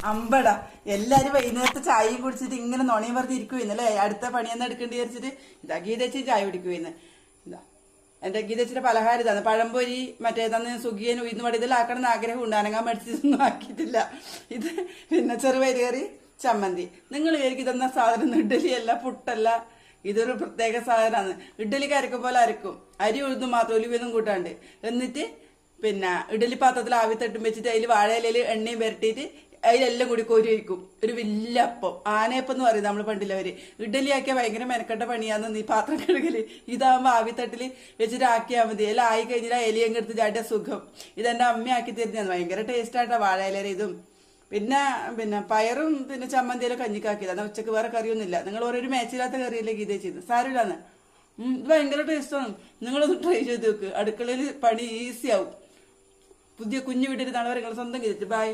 അമ്പട എല്ലാരും വൈകുന്നേരത്തെ ചായയും കുടിച്ചിട്ട് ഇങ്ങനെ നുണയും വെറുതെ ഇരിക്കുവല്ലേ. അടുത്ത പണിയൊന്നും എടുക്കേണ്ടി വിചാരിച്ചിട്ട് ഇതാ ഗീതച്ചി ചായ കുടിക്കുവന്ന്. ഇതാ എന്റെ ഗീതച്ചിന്റെ പലഹാരം ഇതാണ്. പഴംപൊരി മറ്റേതന്ന് സുഖിയൻ ഉയർന്നു പടി ഇതെല്ലാം ആക്കണം എന്ന് ആഗ്രഹം ഉണ്ട്. അനങ്ങാൻ മേടിച്ചതൊന്നും ആക്കിയിട്ടില്ല. ഇത് പിന്നെ ചെറുപയർ കറി ചമ്മന്തി. നിങ്ങൾ വിചാരിക്കും ഇതെന്ന സാധനം ഇഡ്ഡലിയല്ല പുട്ടല്ല, ഇതൊരു പ്രത്യേക സാധനമാണ്. ഇഡ്ഡലിക്ക് അരക്കും പോലെ അരക്കും, അരി ഉഴുതും മാത്രം ഒലിവൊന്നും കൂട്ടാണ്ട്. എന്നിട്ട് പിന്നെ ഇഡ്ഡലി പാത്രത്തിൽ ആവി തട്ടും വെച്ചിട്ട് അതിൽ വാഴയിലയിൽ എണ്ണയും പുരട്ടിയിട്ട് അതിലെല്ലാം കൂടി കോരി വയ്ക്കും. ഒരു വലിയ അപ്പം, ആനയപ്പം എന്ന് പറയും നമ്മൾ പണ്ടില്ലവര്. ഇഡ്ഡലി ആക്കിയാൽ ഭയങ്കര മെനക്കെട്ട പണിയാന്ന് നീ പാത്രം കഴുകല്. ഇതാകുമ്പോൾ ആവിത്തട്ടിൽ വെച്ചിട്ട് ആക്കിയാൽ മതി. എല്ലാം ആയി കഴിഞ്ഞാൽ എലിയങ്ങ് എടുത്ത് ചാട്ടിയ സുഖം. ഇതെന്റെ അമ്മ ആക്കി തരുന്നതാണ്. ഭയങ്കര ടേസ്റ്റ് ആയിട്ടാ വാഴയില ഇതും. പിന്നെ പയറും പിന്നെ ചമ്മന്തിയിലും കഞ്ഞിക്കാക്കിയതാണ്. ഉച്ചക്ക് വേറെ കറിയൊന്നുമില്ല. നിങ്ങൾ ഓരോരു മേച്ചില്ലാത്ത കറിയല്ലേ ഗീത ചെയ്ത് സാരമില്ലാന്ന്. ഇത് ഭയങ്കര ടേസ്റ്റാണ്. നിങ്ങളൊന്ന് ട്രൈ ചെയ്ത് നോക്ക്. അടുക്കളയിൽ പണി ഈസി ആവും. പുതിയ കുഞ്ഞു വീട്ടിൽ നാളെ വരെ നിങ്ങൾ സ്വന്തം ചെയ്തിട്ട്. ബൈ.